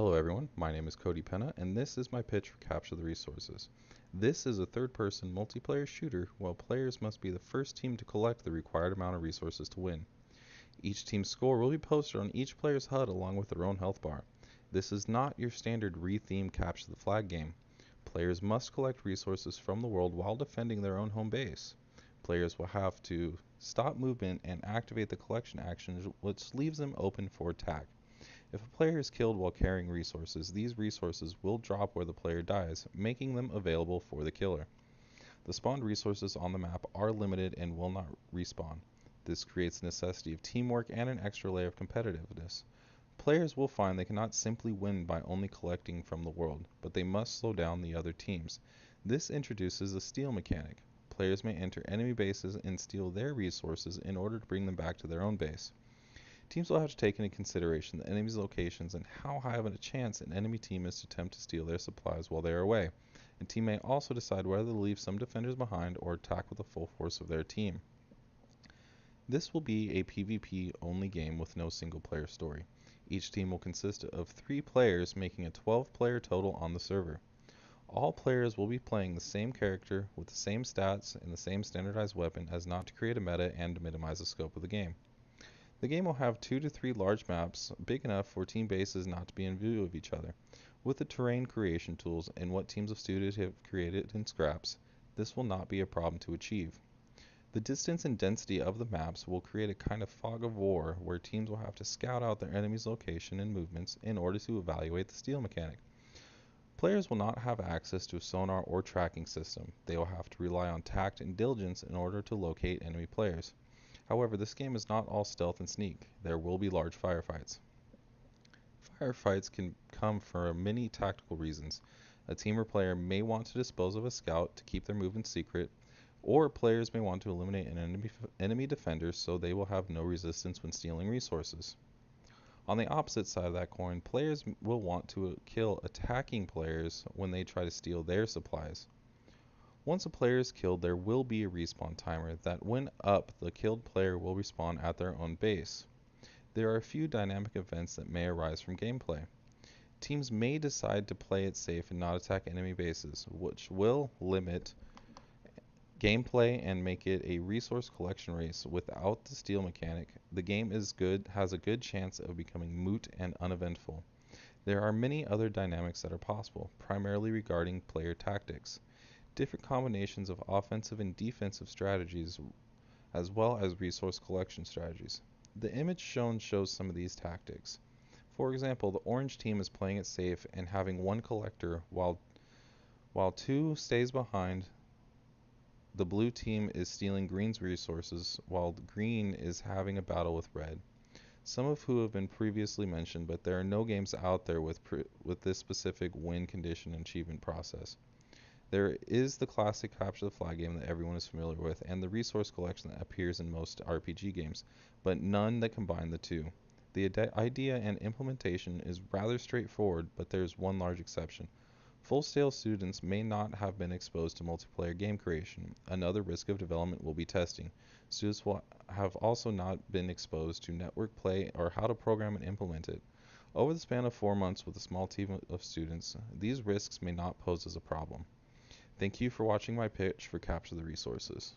Hello everyone, my name is Cody Penna, and this is my pitch for Capture the Resources. This is a third-person multiplayer shooter while players must be the first team to collect the required amount of resources to win. Each team's score will be posted on each player's HUD along with their own health bar. This is not your standard re-themed Capture the Flag game. Players must collect resources from the world while defending their own home base. Players will have to stop movement and activate the collection action, which leaves them open for attack. If a player is killed while carrying resources, these resources will drop where the player dies, making them available for the killer. The spawned resources on the map are limited and will not respawn. This creates the necessity of teamwork and an extra layer of competitiveness. Players will find they cannot simply win by only collecting from the world, but they must slow down the other teams. This introduces a steal mechanic. Players may enter enemy bases and steal their resources in order to bring them back to their own base. Teams will have to take into consideration the enemy's locations and how high of a chance an enemy team is to attempt to steal their supplies while they are away. A team may also decide whether to leave some defenders behind or attack with the full force of their team. This will be a PvP only game with no single player story. Each team will consist of 3 players, making a 12-player total on the server. All players will be playing the same character with the same stats and the same standardized weapon as not to create a meta and to minimize the scope of the game. The game will have 2 to 3 large maps, big enough for team bases not to be in view of each other. With the terrain creation tools and what teams of students have created in scraps, this will not be a problem to achieve. The distance and density of the maps will create a kind of fog of war where teams will have to scout out their enemy's location and movements in order to evaluate the steal mechanic. Players will not have access to a sonar or tracking system. They will have to rely on tact and diligence in order to locate enemy players. However, this game is not all stealth and sneak. There will be large firefights. Firefights can come for many tactical reasons. A team or player may want to dispose of a scout to keep their movement secret, or players may want to eliminate an enemy defender so they will have no resistance when stealing resources. On the opposite side of that coin, players will want to kill attacking players when they try to steal their supplies. Once a player is killed, there will be a respawn timer that when up, the killed player will respawn at their own base. There are a few dynamic events that may arise from gameplay. Teams may decide to play it safe and not attack enemy bases, which will limit gameplay and make it a resource collection race. Without the steal mechanic, the game has a good chance of becoming moot and uneventful. There are many other dynamics that are possible, primarily regarding player tactics. Different combinations of offensive and defensive strategies, as well as resource collection strategies. The image shown shows some of these tactics. For example, the orange team is playing it safe and having one collector while 2 stays behind. The blue team is stealing green's resources while green is having a battle with red. Some of who have been previously mentioned, but there are no games out there with this specific win condition and achievement process. There is the classic Capture the Flag game that everyone is familiar with, and the resource collection that appears in most RPG games, but none that combine the two. The idea and implementation is rather straightforward, but there is one large exception. Full-scale students may not have been exposed to multiplayer game creation. Another risk of development will be testing. Students will have also not been exposed to network play or how to program and implement it. Over the span of 4 months with a small team of students, these risks may not pose as a problem. Thank you for watching my pitch for Capture the Resources.